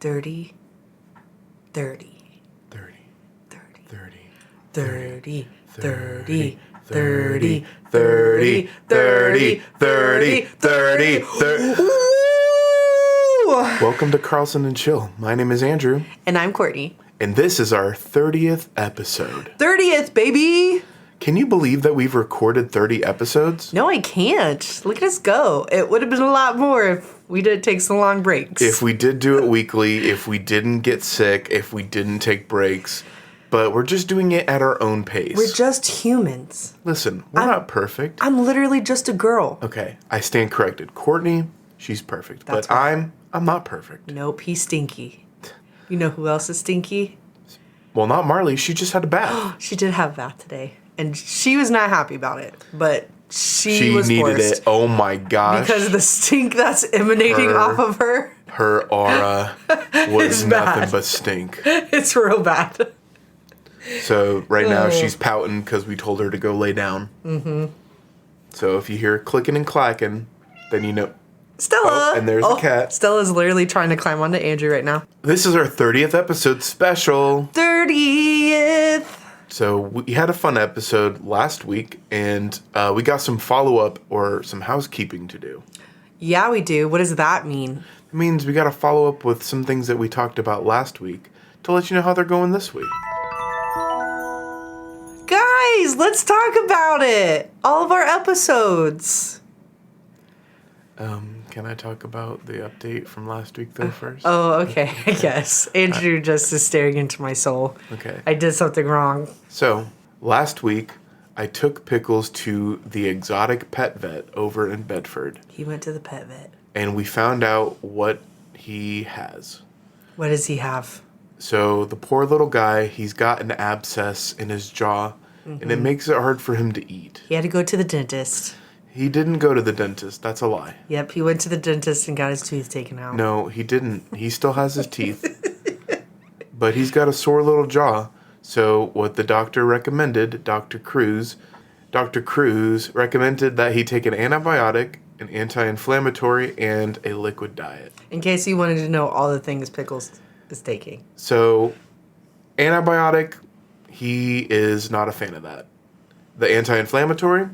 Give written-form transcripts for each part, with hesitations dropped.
30, 30, 30, 30, 30, 30, 30, 30, 30, 30, 30, 30. Welcome to Carlsen and Chill. My name is Andrew. And I'm Courtney. And this is our 30th episode. 30th, baby! Can you believe that we've recorded 30 episodes? No, I can't. Look at us go. It would have been a lot more if we didn't take some long breaks. If we did do it weekly, if we didn't get sick, if we didn't take breaks. But we're just doing it at our own pace. We're just humans. Listen, we're not perfect. I'm literally just a girl. Okay, I stand corrected. Courtney, she's perfect. That's but right. I'm not perfect. Nope, he's stinky. You know who else is stinky? Well, not Marley. She just had a bath. She did have a bath today. And she was not happy about it. But she was needed forced. it. Oh my gosh. Because of the stink that's emanating off of her. Her aura was It's nothing bad. but stink. It's real bad. So right now she's pouting because we told her to go lay down. Mm-hmm. So if you hear clicking and clacking, then you know. Stella! Oh, and there's the cat. Stella's literally trying to climb onto Andrew right now. This is our 30th episode special. 30th! So we had a fun episode last week, and we got some follow-up or some housekeeping to do. Yeah, we do. What does that mean? It means we got to follow up with some things that we talked about last week to let you know how they're going this week. Guys, let's talk about it! All of our episodes. Can I talk about the update from last week, though, first? Oh, okay, I guess. Andrew just is staring into my soul. Okay. I did something wrong. So, last week, I took Pickles to the exotic pet vet over in Bedford. He went to the pet vet. And we found out what he has. What does he have? So, the poor little guy, he's got an abscess in his jaw, and it makes it hard for him to eat. He had to go to the dentist. He didn't go to the dentist. That's a lie. Yep, he went to the dentist and got his tooth taken out. No, he didn't. He still has his teeth. But he's got a sore little jaw. So what the doctor recommended, Dr. Cruz recommended that he take an antibiotic, an anti-inflammatory, and a liquid diet. In case you wanted to know all the things Pickles is taking. So, antibiotic, he is not a fan of that. The anti-inflammatory,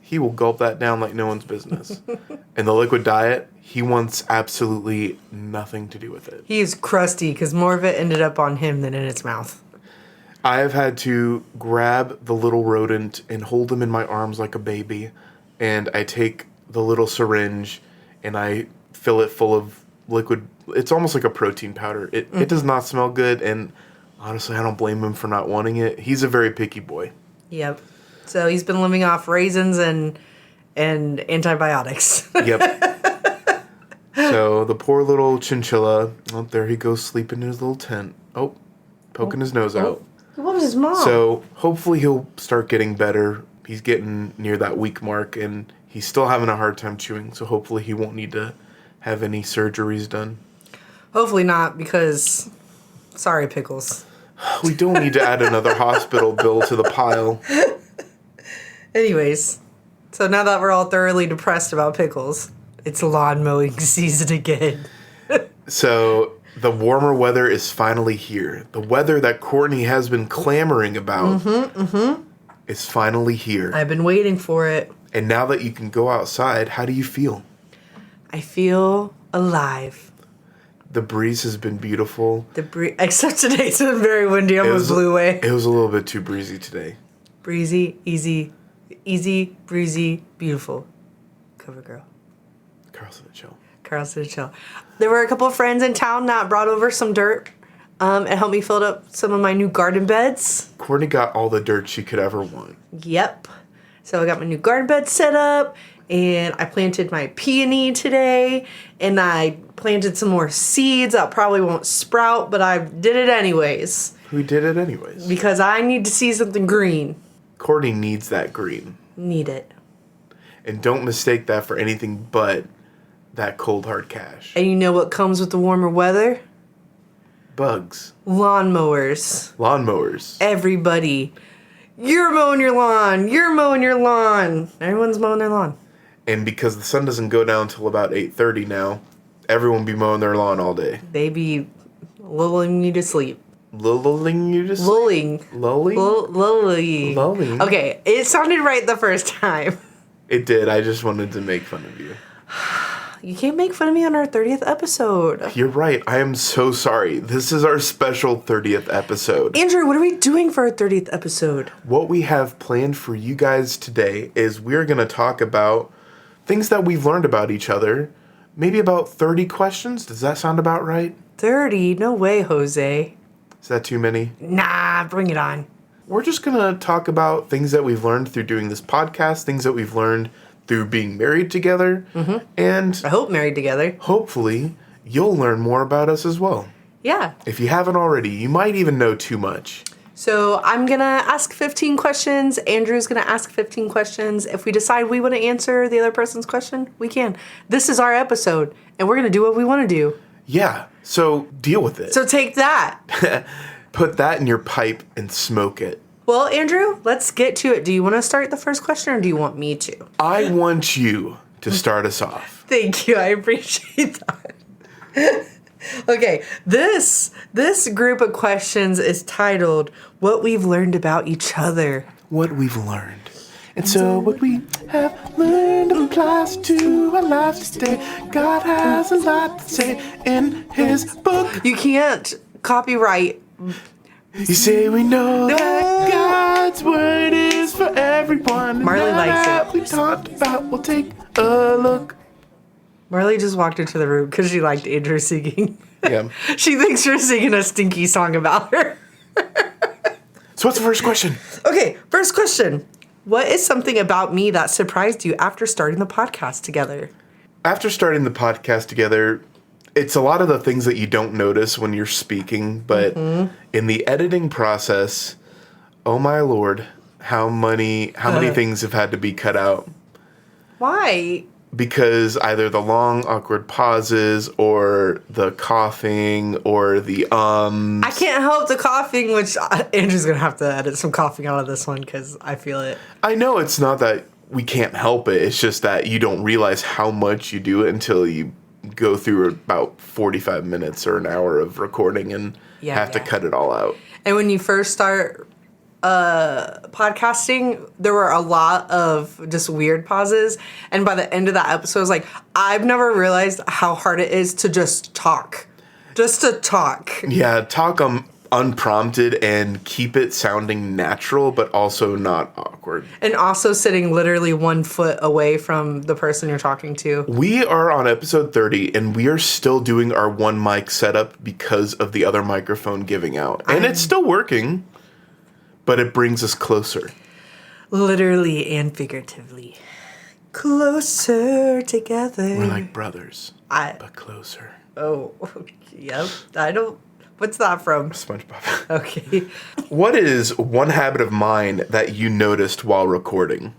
he will gulp that down like no one's business. And the liquid diet, he wants absolutely nothing to do with it. He is crusty because more of it ended up on him than in its mouth. I have had to grab the little rodent and hold him in my arms like a baby. And I take the little syringe and I fill it full of liquid. It's almost like a protein powder. It does not smell good. And honestly, I don't blame him for not wanting it. He's a very picky boy. Yep. So he's been living off raisins and antibiotics. Yep. So the poor little chinchilla, oh, there he goes sleeping in his little tent. Oh, poking his nose out. He loves his mom. So hopefully he'll start getting better. He's getting near that week mark and he's still having a hard time chewing. So hopefully he won't need to have any surgeries done. Hopefully not, because sorry, Pickles. We don't need to add another hospital bill to the pile. Anyways, so now that we're all thoroughly depressed about Pickles, it's lawn mowing season again. So the warmer weather is finally here. The weather that Courtney has been clamoring about is finally here. I've been waiting for it. And now that you can go outside, how do you feel? I feel alive. The breeze has been beautiful. Except today, it's been very windy. I almost blew away. It was a little bit too breezy today. Breezy, easy, breezy, beautiful. Cover girl. Carlsen and Chill. Carlsen and Chill. There were a couple of friends in town that brought over some dirt and helped me fill up some of my new garden beds. Courtney got all the dirt she could ever want. Yep. So I got my new garden bed set up, and I planted my peony today, and I planted some more seeds that probably won't sprout, but I did it anyways. We did it anyways. Because I need to see something green. Courtney needs that green. Need it. And don't mistake that for anything but that cold hard cash. And you know what comes with the warmer weather? Bugs. Lawnmowers. Lawnmowers. Everybody. You're mowing your lawn. You're mowing your lawn. Everyone's mowing their lawn. And because the sun doesn't go down until about 8:30 now, everyone be mowing their lawn all day. They be Lulling you to sleep. Lulling you to sleep? Lulling. Lulling? Lulling. Okay, it sounded right the first time. It did. I just wanted to make fun of you. You can't make fun of me on our 30th episode. You're right. I am so sorry. This is our special 30th episode. Andrew, what are we doing for our 30th episode? What we have planned for you guys today is we're going to talk about things that we've learned about each other. Maybe about 30 questions. Does that sound about right? 30? No way, Jose. Is that too many? Nah, bring it on. We're just going to talk about things that we've learned through doing this podcast, things that we've learned through being married together, and I hope married together. Hopefully, you'll learn more about us as well. Yeah. If you haven't already, you might even know too much. So I'm going to ask 15 questions. Andrew's going to ask 15 questions. If we decide we want to answer the other person's question, we can. This is our episode, and we're going to do what we want to do. Yeah, so deal with it. So take that. Put that in your pipe and smoke it. Well, Andrew, let's get to it. Do you want to start the first question or do you want me to? I want you to start us off. Thank you. I appreciate that. Okay, this group of questions is titled, What We've Learned About Each Other. What we've learned. And so what we have learned applies to our lives today. God has a lot to say in his book. You can't copyright. You say we know that God's word is for everyone. Marley likes that it. We talked about. We'll take a look. Marley just walked into the room because she liked Andrew singing. Yeah. She thinks you're singing a stinky song about her. So what's the first question? Okay, first question. What is something about me that surprised you after starting the podcast together? After starting the podcast together, it's a lot of the things that you don't notice when you're speaking, but in the editing process, oh my Lord, how many things have had to be cut out? Why? Because either the long, awkward pauses, or the coughing, or the I can't help the coughing, which Andrew's going to have to edit some coughing out of this one because I feel it. I know it's not that we can't help it. It's just that you don't realize how much you do it until you go through about 45 minutes or an hour of recording and have to cut it all out. And when you first start podcasting, there were a lot of just weird pauses. And by the end of that episode, I was like, I've never realized how hard it is to just talk. Just to talk. Yeah, talk unprompted and keep it sounding natural, but also not awkward. And also sitting literally 1 foot away from the person you're talking to. We are on episode 30, and we are still doing our one mic setup because of the other microphone giving out. And it's still working, but it brings us closer. Literally and figuratively. Closer together. We're like brothers, but closer. Oh, yep. I don't... What's that from? SpongeBob. Okay. What is one habit of mine that you noticed while recording?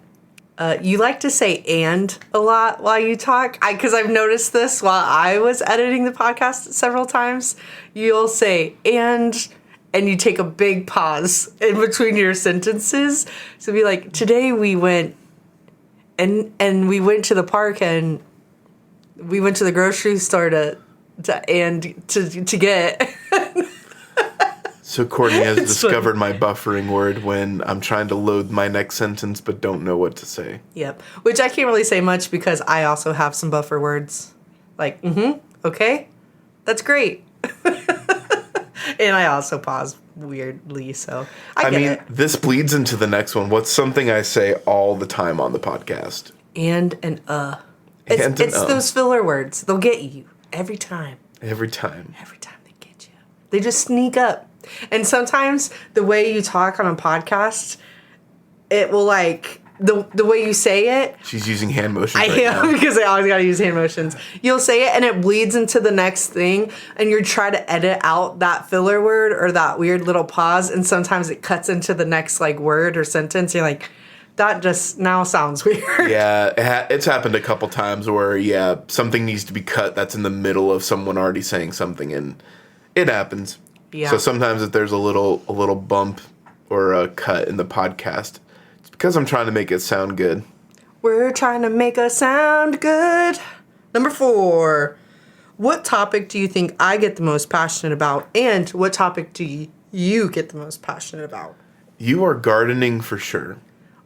You like to say "and" a lot while you talk. Because I've noticed this while I was editing the podcast several times. You'll say "and" you take a big pause in between your sentences. So be like, today we went and we went to the park and we went to the grocery store to get. So Courtney has discovered my buffering word when I'm trying to load my next sentence but don't know what to say. Yep. Which I can't really say much because I also have some buffer words. Like, okay, that's great. And I also pause weirdly, so I get it. This bleeds into the next one. What's something I say all the time on the podcast? And It's those filler words. They'll get you every time. Every time. Every time they get you. They just sneak up. And sometimes the way you talk on a podcast, it will like... The way you say it... She's using hand motions I am, now. because I always got to use hand motions. You'll say it, and it bleeds into the next thing, and you're trying to edit out that filler word or that weird little pause, and sometimes it cuts into the next like word or sentence. You're like, that just now sounds weird. Yeah, it's happened a couple times where, something needs to be cut that's in the middle of someone already saying something, and it happens. Yeah. So sometimes if there's a little bump or a cut in the podcast, it's because I'm trying to make it sound good. We're trying to make us sound good. Number 4. What topic do you think I get the most passionate about? And what topic do you get the most passionate about? You are gardening for sure.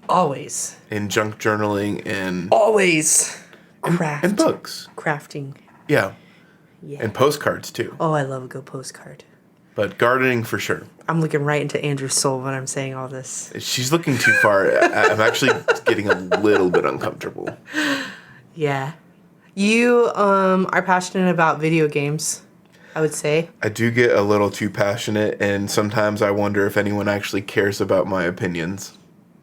Always. And junk journaling and... Always. Craft. And books. Crafting. Yeah. Yeah. And postcards, too. Oh, I love a good postcard. But gardening for sure. I'm looking right into Andrew's soul when I'm saying all this. She's looking too far. I'm actually getting a little bit uncomfortable. Yeah. You are passionate about video games, I would say. I do get a little too passionate, and sometimes I wonder if anyone actually cares about my opinions.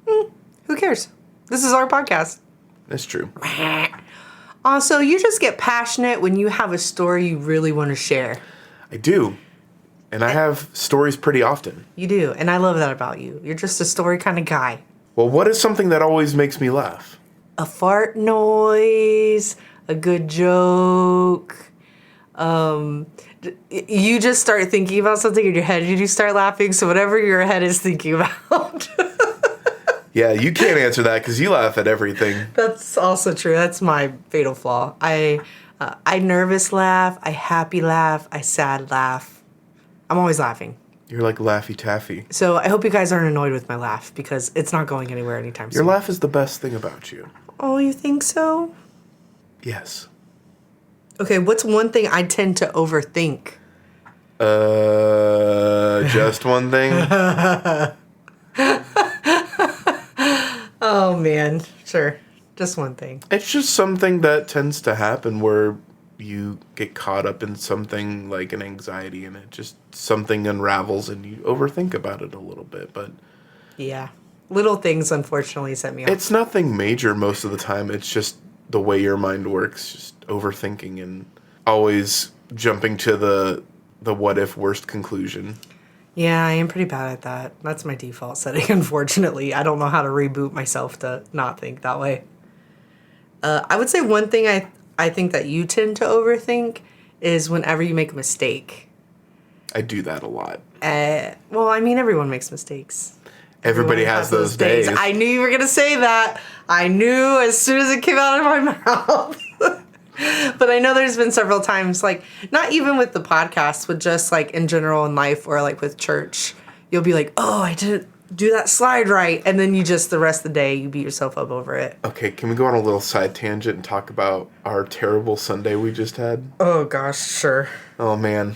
Who cares? This is our podcast. That's true. Also, you just get passionate when you have a story you really want to share. I do. And I have stories pretty often. You do, and I love that about you. You're just a story kind of guy. Well, what is something that always makes me laugh? A fart noise, a good joke. You just start thinking about something in your head and you start laughing, so whatever your head is thinking about. Yeah, you can't answer that because you laugh at everything. That's also true. That's my fatal flaw. I nervous laugh, I happy laugh, I sad laugh. I'm always laughing. You're like Laffy Taffy. So I hope you guys aren't annoyed with my laugh because it's not going anywhere anytime soon. Your laugh is the best thing about you. Oh, you think so? Yes. Okay, what's one thing I tend to overthink? Just one thing? Oh, man. Sure. Just one thing. It's just something that tends to happen where you get caught up in something like an anxiety and it just something unravels and you overthink about it a little bit, but yeah, little things unfortunately set me off. It's nothing major most of the time. It's just the way your mind works, just overthinking and always jumping to the what if worst conclusion. Yeah, I am pretty bad at that. That's my default setting, unfortunately. I don't know how to reboot myself to not think that way. I would say one thing I think that you tend to overthink is whenever you make a mistake. I do that a lot. Well, I mean, everyone makes mistakes. Everybody has those days. I knew you were going to say that. I knew as soon as it came out of my mouth. But I know there's been several times, like, not even with the podcast, with just, like, in general in life or, like, with church. You'll be like, oh, I didn't do that slide right. And then you just, the rest of the day, you beat yourself up over it. Okay, can we go on a little side tangent and talk about our terrible Sunday we just had? Oh, gosh, sure. Oh, man.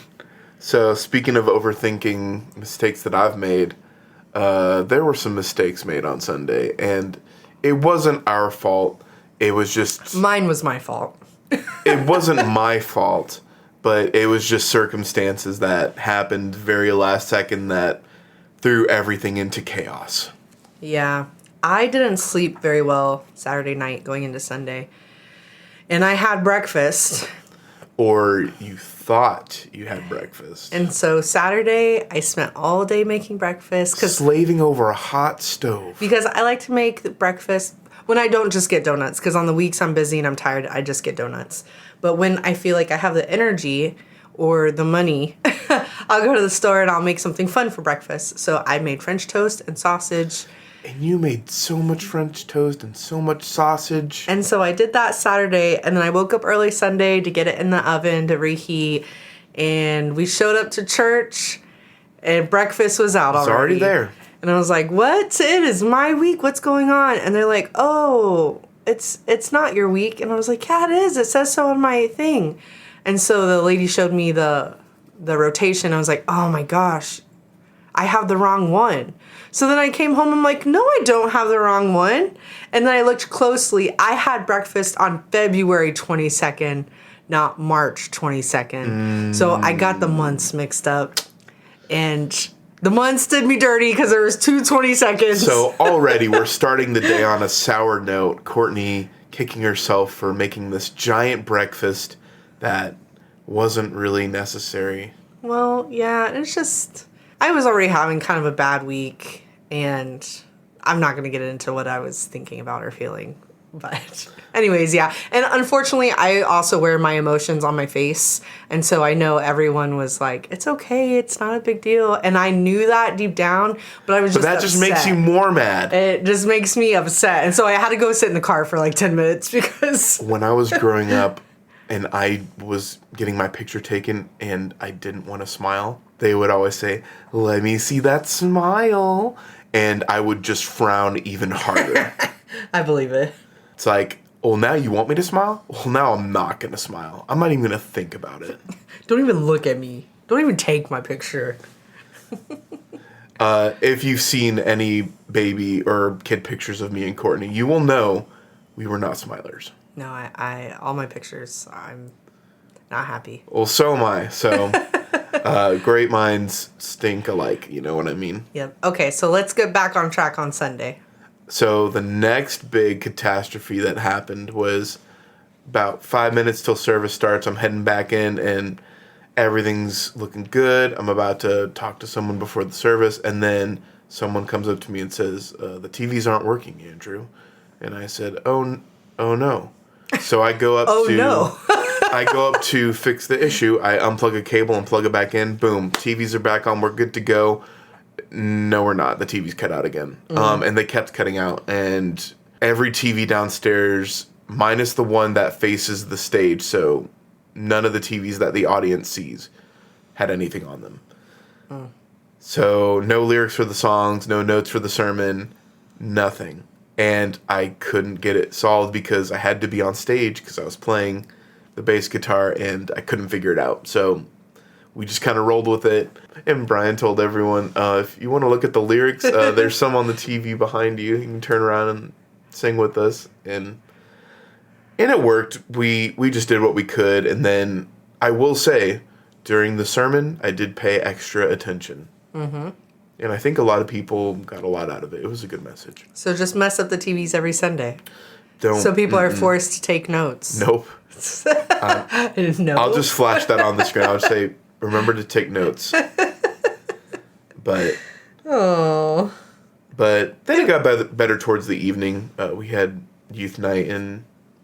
So, speaking of overthinking mistakes that I've made, there were some mistakes made on Sunday, and it wasn't our fault. It was just... Mine was my fault. It wasn't my fault, but it was just circumstances that happened very last second that threw everything into chaos. Yeah. I didn't sleep very well Saturday night going into Sunday. And I had breakfast. Or you thought you had breakfast. And so Saturday, I spent all day making breakfast. Slaving over a hot stove. Because I like to make the breakfast when I don't just get donuts. Because on the weeks I'm busy and I'm tired, I just get donuts. But when I feel like I have the energy or the money, I'll go to the store and I'll make something fun for breakfast. So I made French toast and sausage. And you made so much French toast and so much sausage. And so I did that Saturday, and then I woke up early Sunday to get it in the oven to reheat. And we showed up to church, and breakfast was out already. It's already there. And I was like, what? It is my week. What's going on? And they're like, oh, it's not your week. And I was like, yeah, it is. It says so on my thing. And so the lady showed me the rotation. I was like, oh my gosh, I have the wrong one. So then I came home, I'm like, no, I don't have the wrong one. And then I looked closely. I had breakfast on February 22nd, not March 22nd. So I got the months mixed up. And the months did me dirty because there was 2 22nds. So already we're starting the day on a sour note. Courtney kicking herself for making this giant breakfast that wasn't really necessary. Well, yeah, it's just... I was already having kind of a bad week, and I'm not going to get into what I was thinking about or feeling. But anyways, yeah. And unfortunately, I also wear my emotions on my face. And so I know everyone was like, it's okay. It's not a big deal. And I knew that deep down, but I was just But that upset. just makes you more mad. It just makes me upset. And so I had to go sit in the car for like 10 minutes because... When I was growing up and I was getting my picture taken and I didn't want to smile, they would always say, "Let me see that smile." And I would just frown even harder. I believe it. It's like, well, now you want me to smile? Well, now I'm not going to smile. I'm not even going to think about it. Don't even look at me. Don't even take my picture. If you've seen any baby or kid pictures of me and Courtney, you will know we were not smilers. No, I all my pictures, I'm not happy. Well, so am I. So, great minds stink alike. You know what I mean? Yep. Okay, so let's get back on track on Sunday. So the next big catastrophe that happened was about 5 minutes till service starts. I'm heading back in and everything's looking good. I'm about to talk to someone before the service, and then someone comes up to me and says, "The TVs aren't working, Andrew." And I said, "Oh no." So I go up I go up to fix the issue. I unplug a cable and plug it back in. Boom, TVs are back on. We're good to go. No, we're not. The TV's cut out again. And they kept cutting out. And every TV downstairs, minus the one that faces the stage, so none of the TVs that the audience sees had anything on them. So no lyrics for the songs, no notes for the sermon, nothing. And I couldn't get it solved because I had to be on stage because I was playing the bass guitar and I couldn't figure it out. So we just kind of rolled with it. And Brian told everyone, if you want to look at the lyrics, there's some on the TV behind you. You can turn around and sing with us. And it worked. We just did what we could. And then I will say, during the sermon, I did pay extra attention. Mm-hmm. And I think a lot of people got a lot out of it. It was a good message. So just mess up the TVs every Sunday. Don't. So people are forced to take notes. Nope. No. I'll just flash that on the screen. I'll say, remember to take notes. But then it got better towards the evening. We had youth night and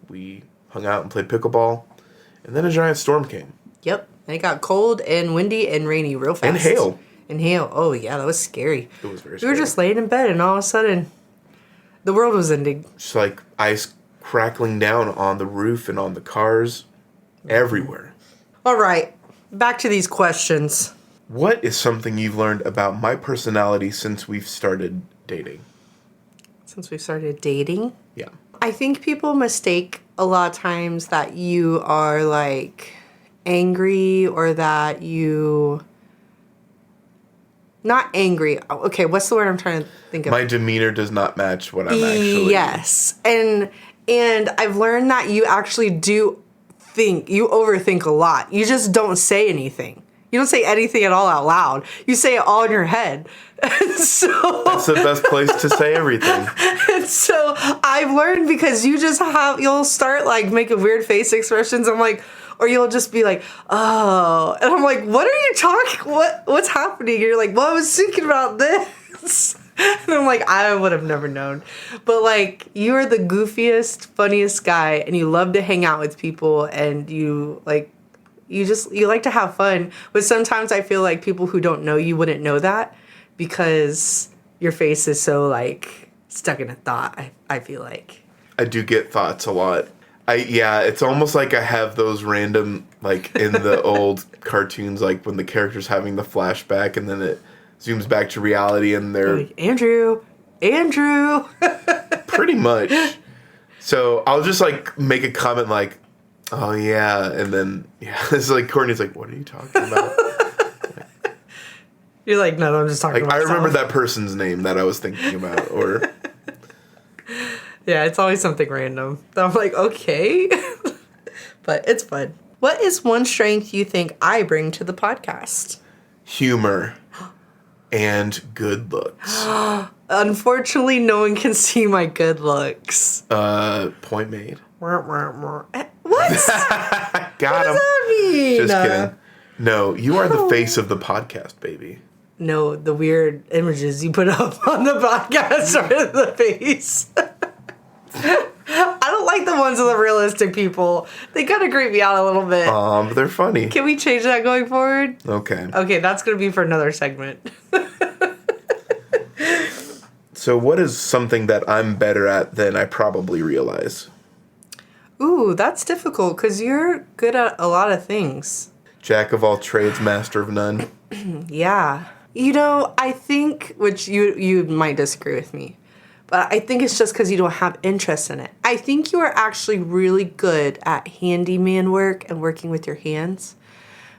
we hung out and played pickleball. And then a giant storm came. Yep. And it got cold and windy and rainy real fast. And hail. Oh, yeah, that was scary. It was very We scary. were just laying in bed and all of a sudden the world was ending. Just like ice crackling down on the roof and on the cars everywhere. All right. Back to these questions. What is something you've learned about my personality since we've started dating? Since we started dating? Yeah. I think people mistake a lot of times that you are like angry or that you... Not angry. Okay, what's the word I'm trying to think of? My demeanor does not match what I'm actually. Yes. And I've learned that you actually do think, you overthink a lot. You just don't say anything. You don't say anything at all out loud. You say it all in your head. And so that's the best place to say everything. And so I've learned because you'll start like making weird face expressions. I'm like, or you'll just be like, oh. And I'm like, what are you talking? What's happening? And you're like, well, I was thinking about this. And I'm like, I would have never known. But like, you are the goofiest, funniest guy, and you love to hang out with people, and you like to have fun. But sometimes I feel like people who don't know you wouldn't know that because your face is so like stuck in a thought. I feel like I do get thoughts a lot. It's almost like I have those random, like in the old cartoons, like when the character's having the flashback and then it zooms back to reality and they're... Like, Andrew! Pretty much. So I'll just like make a comment like, oh yeah, and then, it's like Courtney's like, what are you talking about? You're like, no, I'm just talking about I remember myself. that person's name that I was thinking about, or... Yeah, it's always something random. I'm like, okay. But it's fun. What is one strength you think I bring to the podcast? Humor and good looks. Unfortunately, no one can see my good looks. Point made. What? Got What him. does that mean? Just kidding. No, you are the face of the podcast, baby. No, the weird images you put up on the podcast are the face. I don't like the ones of the realistic people. They kind of creep me out a little bit. But they're funny. Can we change that going forward? Okay. Okay, that's going to be for another segment. So what is something that I'm better at than I probably realize? Ooh, that's difficult because you're good at a lot of things. Jack of all trades, master of none. Yeah. I think, which you might disagree with me, but I think it's just because you don't have interest in it. I think you are actually really good at handyman work and working with your hands,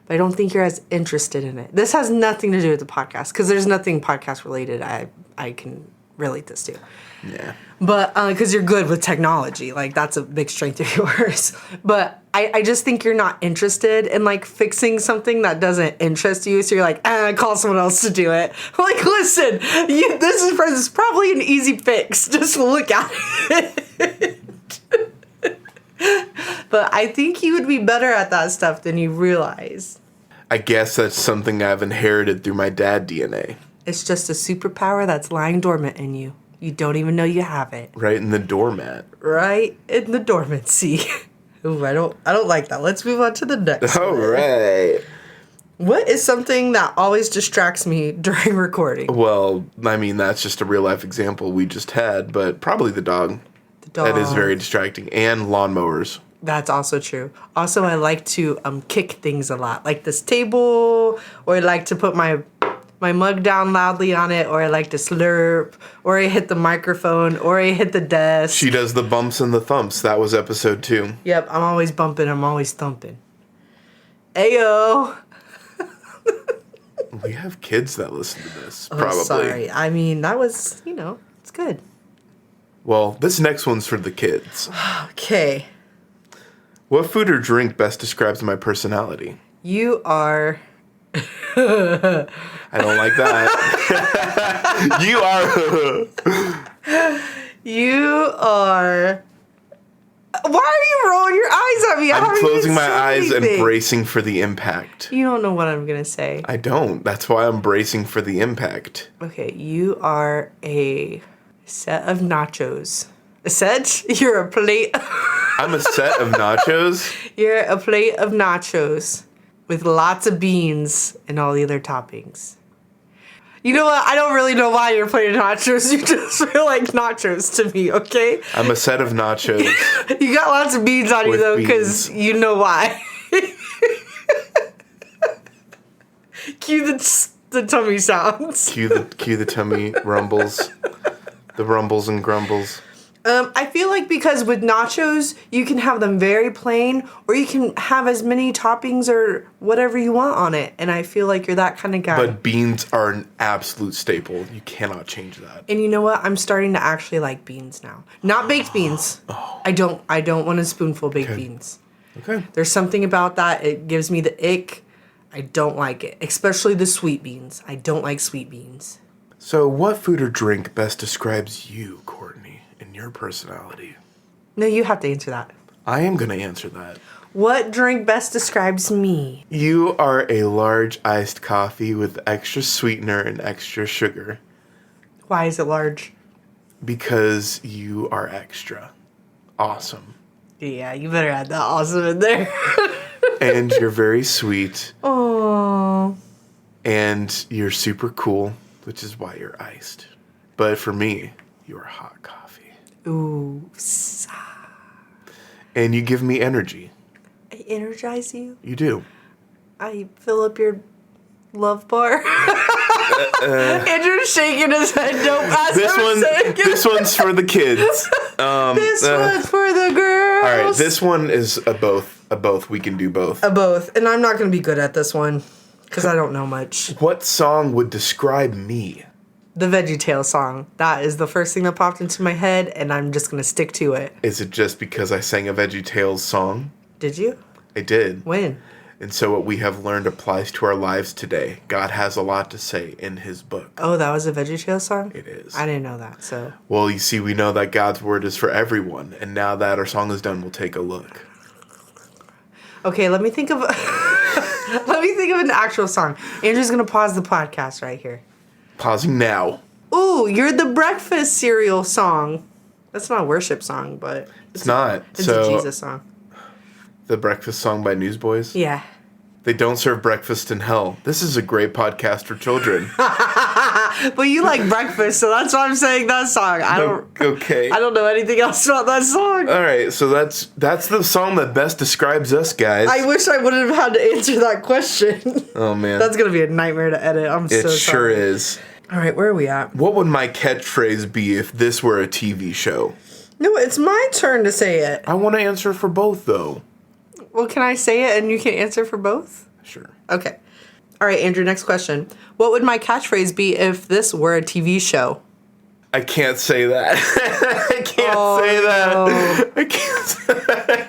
but I don't think you're as interested in it. This has nothing to do with the podcast because there's nothing podcast related I can relate this to. Yeah. But because you're good with technology, like that's a big strength of yours. But I just think you're not interested in like fixing something that doesn't interest you. So you're like, call someone else to do it. I'm like, listen, this is probably an easy fix. Just look at it. But I think you would be better at that stuff than you realize. I guess that's something I've inherited through my dad DNA. It's just a superpower that's lying dormant in you. You don't even know you have it. Right in the doormat. Right in the dormancy. Ooh, I don't like that. Let's move on to the next All one. right. What is something that always distracts me during recording? Well, I mean, that's just a real life example we just had, but probably the dog. The dog. That is very distracting. And lawnmowers. That's also true. Also, I like to kick things a lot. Like this table, or I like to put my mug down loudly on it, or I like to slurp, or I hit the microphone, or I hit the desk. She does the bumps and the thumps. That was episode 2. Yep, I'm always bumping, I'm always thumping. Ayo! We have kids that listen to this, Oh, probably. sorry. I mean, that was, it's good. Well, this next one's for the kids. Okay. What food or drink best describes my personality? You are... I don't like that. You are... Why are you rolling your eyes at me? I'm closing my eyes and bracing for the impact. You don't know what I'm going to say. I don't. That's why I'm bracing for the impact. Okay, you are a set of nachos. A set? You're a plate. I'm a set of nachos? You're a plate of nachos with lots of beans and all the other toppings. You know what? I don't really know why you're playing nachos. You just feel like nachos to me, okay? I'm a set of nachos. You got lots of beans on you, With though, because you know why. Cue the tummy sounds. Cue the tummy rumbles. The rumbles and grumbles. I feel like because with nachos, you can have them very plain, or you can have as many toppings or whatever you want on it. And I feel like you're that kind of guy. But beans are an absolute staple. You cannot change that. And you know what? I'm starting to actually like beans now. Not baked beans. Oh. I don't want a spoonful of baked beans. Okay. There's something about that. It gives me the ick. I don't like it. Especially the sweet beans. I don't like sweet beans. So, what food or drink best describes you, Courtney, and your personality? No, you have to answer that. I am going to answer that. What drink best describes me? You are a large iced coffee with extra sweetener and extra sugar. Why is it large? Because you are extra. Awesome. Yeah, you better add that awesome in there. And you're very sweet. Aww. And you're super cool, which is why you're iced. But for me, you're hot coffee. Ooh. And you give me energy. I energize you. You do. I fill up your love bar. Andrew's shaking his head. Don't ask This one's for the kids. This one's for the girls. All right, this one is a both. A both. We can do both. A both. And I'm not going to be good at this one because I don't know much. What song would describe me? The VeggieTales song. That is the first thing that popped into my head, and I'm just going to stick to it. Is it just because I sang a VeggieTales song? Did you? I did. When? And so what we have learned applies to our lives today. God has a lot to say in his book. Oh, that was a VeggieTales song? It is. I didn't know that, so. Well, you see, we know that God's word is for everyone. And now that our song is done, we'll take a look. Okay, let me think of an actual song. Andrew's going to pause the podcast right here. Pausing now. Ooh, you're the breakfast cereal song. That's not a worship song, but It's not. It's So, a Jesus song. The breakfast song by Newsboys? Yeah. They don't serve breakfast in hell. This is a great podcast for children. But you like breakfast, so that's why I'm saying that song. Okay. I don't know anything else about that song. All right, so that's the song that best describes us, guys. I wish I wouldn't have had to answer that question. Oh man, That's gonna be a nightmare to edit. I'm so sorry. it sure is. All right, where are we at? What would my catchphrase be if this were a TV show? No, it's my turn to say it. I want to answer for both, though. Well, can I say it and you can answer for both? Sure. Okay. All right, Andrew, next question. What would my catchphrase be if this were a TV show? I can't say that. I can't say that. No. I can't say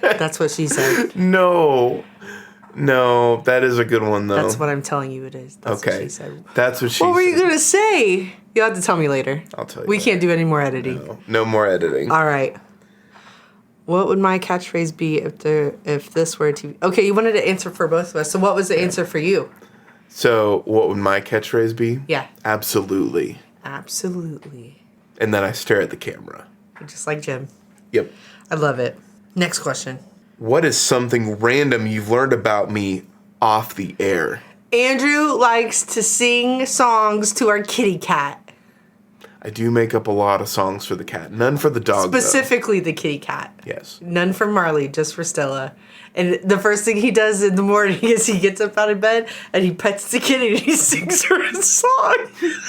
that. That's what she said. No, that is a good one, though. That's what I'm telling you it is. That's okay. what she said. That's what she said. What were you going to say? You'll have to tell me later. I'll tell you We later. can't do any more editing. No more editing. All right. What would my catchphrase be if this were a TV? Okay, you wanted to answer for both of us. So what was the answer for you? So what would my catchphrase be? Yeah. Absolutely. Absolutely. And then I stare at the camera. Just like Jim. Yep. I love it. Next question. What is something random you've learned about me off the air? Andrew likes to sing songs to our kitty cat. I do make up a lot of songs for the cat. None for the dog, Specifically the kitty cat. Yes. None for Marley, just for Stella. And the first thing he does in the morning is he gets up out of bed and he pets the kitty and he sings her a song.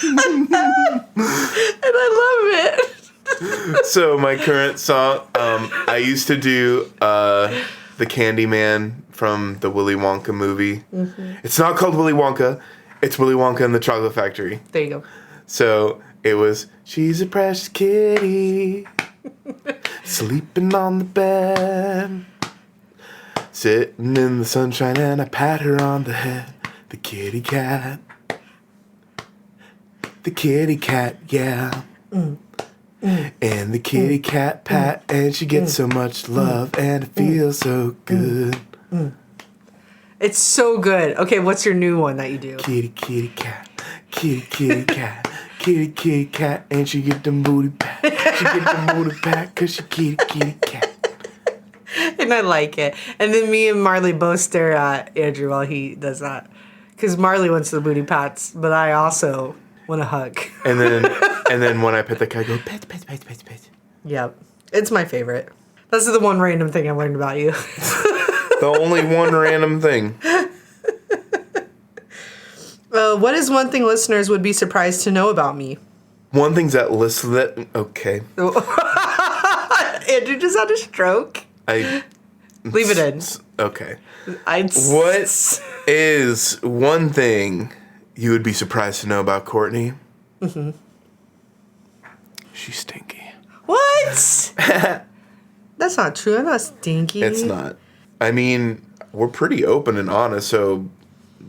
And I love it. So my current song, I used to do the Candyman from the Willy Wonka movie. Mm-hmm. It's not called Willy Wonka. It's Willy Wonka and the Chocolate Factory. There you go. So it was, she's a precious kitty, sleeping on the bed, sitting in the sunshine and I pat her on the head. The kitty cat, yeah. And the kitty cat pat and she gets so much love and it feels so good. It's so good. Okay, what's your new one that you do? Kitty cat, kitty cat. Kitty cat, and she get them booty back. She get them booty back, cause she kitty cat. And I like it. And then me and Marley both stare at Andrew while he does that. Because Marley wants the booty pats, but I also want a hug. And then when I pet the cat, I go, pet. Yep. It's my favorite. That's the one random thing I learned about you. The only one random thing. What is one thing listeners would be surprised to know about me? One thing's okay. Andrew just had a stroke. Leave it in. Okay. What is one thing you would be surprised to know about Courtney? Mm-hmm. She's stinky. What? That's not true. I'm not stinky. It's not. I mean, we're pretty open and honest, so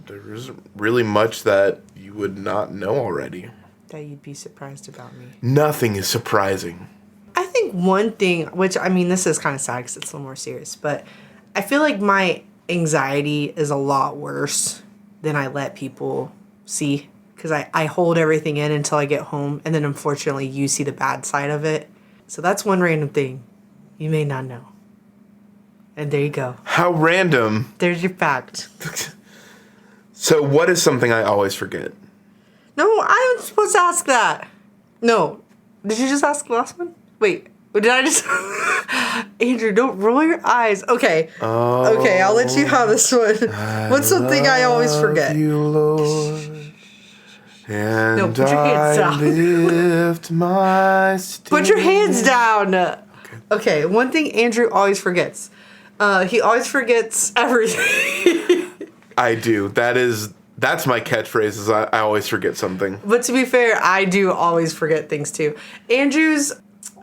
there isn't really much that you would not know already. That you'd be surprised about me. Nothing is surprising. I think one thing, which, I mean, this is kind of sad because it's a little more serious, but I feel like my anxiety is a lot worse than I let people see. Because I hold everything in until I get home, and then unfortunately you see the bad side of it. So that's one random thing you may not know. And there you go. How random. There's your fact. So what is something I always forget? No, I was supposed to ask that. No. Did you just ask the last one? Wait. Did I just... Andrew, don't roll your eyes. Okay. Oh, okay, I'll let you have this one. What's something I always forget? You, Lord, and no, put your hands down. lift my Put your hands down. Okay, one thing Andrew always forgets. He always forgets everything. I do. That's my catchphrase is I always forget something. But to be fair, I do always forget things too. Andrew's,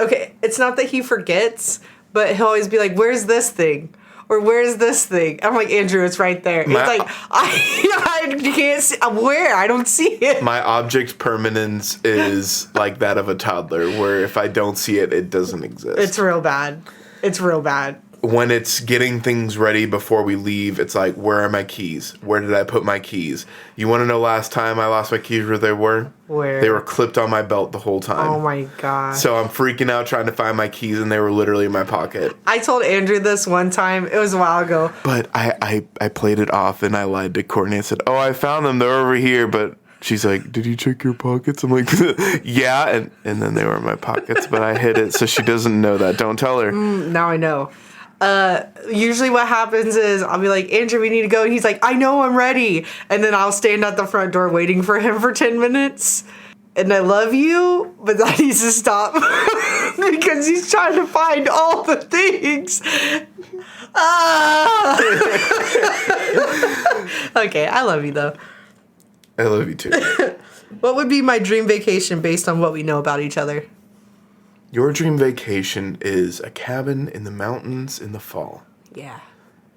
okay, it's not that he forgets, but he'll always be like, where's this thing? Or where's this thing? I'm like, Andrew, it's right there. It's like, I can't see, where? I don't see it. My object permanence is like that of a toddler, where if I don't see it, it doesn't exist. It's real bad. It's real bad. When it's getting things ready before we leave, it's like, where are my keys? Where did I put my keys? You want to know last time I lost my keys, where they were? Where? They were clipped on my belt the whole time. Oh my god. So I'm freaking out trying to find my keys, and they were literally in my pocket. I told Andrew this one time. It was a while ago. But I played it off, and I lied to Courtney. I said, oh, I found them. They're over here, but She's like, did you check your pockets? I'm like, yeah. And then they were in my pockets, but I hid it so she doesn't know that. Don't tell her. Now I know. Usually what happens is I'll be like, Andrew, we need to go. And he's like, I know, I'm ready. And then I'll stand at the front door waiting for him for 10 minutes. And I love you, but that needs to stop because he's trying to find all the things. Okay, I love you though. I love you too. What would be my dream vacation based on what we know about each other? Your dream vacation is a cabin in the mountains in the fall. Yeah.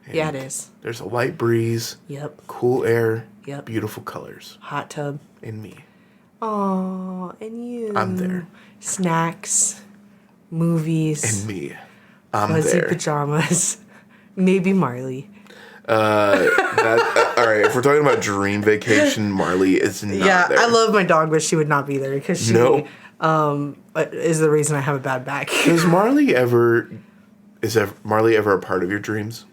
And yeah, it is. There's a light breeze. Yep. Cool air. Yep. Beautiful colors. Hot tub. And me. Aw, and you. I'm there. Snacks. Movies. And me. I'm fuzzy there. pajamas. Maybe Marley. All right, if we're talking about dream vacation, Marley is not there. I love my dog, but she would not be there because she is the reason I have a bad back. Is Marley ever a part of your dreams?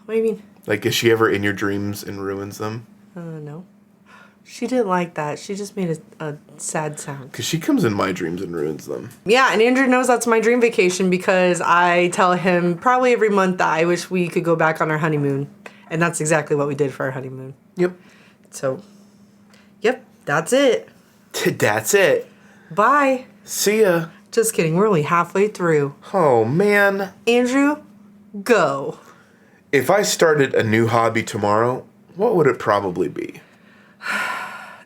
What do you mean? Like, is she ever in your dreams and ruins them? No. She didn't like that. She just made a sad sound. Because she comes in my dreams and ruins them. Yeah, and Andrew knows that's my dream vacation because I tell him probably every month that I wish we could go back on our honeymoon. And that's exactly what we did for our honeymoon. Yep. So, yep, that's it. That's it. Bye. See ya. Just kidding. We're only halfway through. Oh, man. Andrew, go. If I started a new hobby tomorrow, what would it probably be?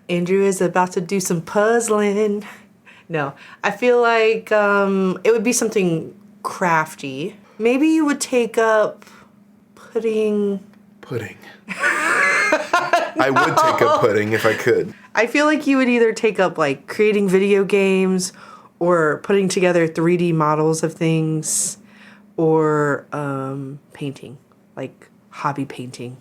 Andrew is about to do some puzzling. No, I feel like it would be something crafty. Maybe you would take up pudding. Pudding. I would take up pudding if I could. I feel like you would either take up like creating video games or putting together 3D models of things or painting, like hobby painting.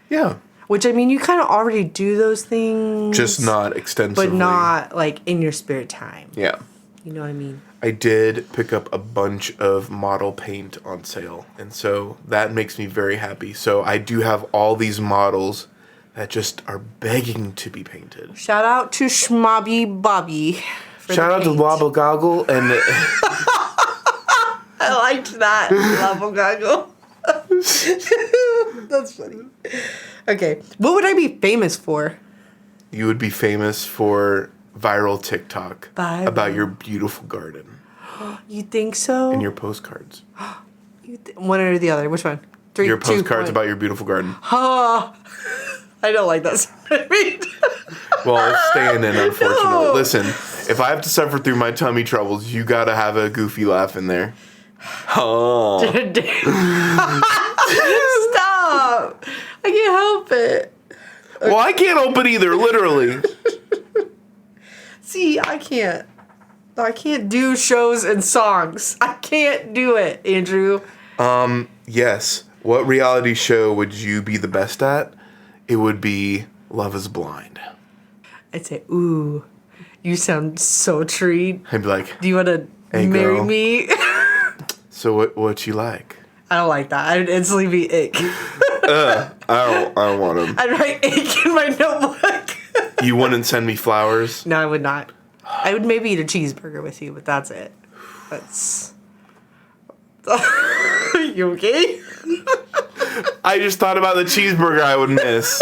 Yeah. Which, I mean, you kind of already do those things. Just not extensively. But not, like, in your spare time. Yeah. You know what I mean? I did pick up a bunch of model paint on sale, and so that makes me very happy. So I do have all these models that just are begging to be painted. Shout out to Schmobby Bobby. Shout out to Wobble Goggle and... I liked that. Wobble Goggle. That's funny. Okay, what would I be famous for? You would be famous for viral TikTok Viral. about your beautiful garden. You think so? And your postcards. One or the other. Which one? Three, your 2, postcards 1. about your beautiful garden. I don't like that. Well, it's staying in, unfortunately. No. Listen, if I have to suffer through my tummy troubles, you gotta have a goofy laugh in there. Oh. Stop! I can't help it. Well, I can't help it either, literally. See, I can't do shows and songs. I can't do it, Andrew. Yes. What reality show would you be the best at? It would be Love is Blind. I'd say, ooh, you sound so treat. I'd be like, Do you want to Hey, marry girl. me? so what you like? I don't like that. I'd instantly be ick. I don't want him. I'd write ick in my notebook. You wouldn't send me flowers? No, I would not. I would maybe eat a cheeseburger with you, but that's it. That's... You okay? I just thought about the cheeseburger I would miss.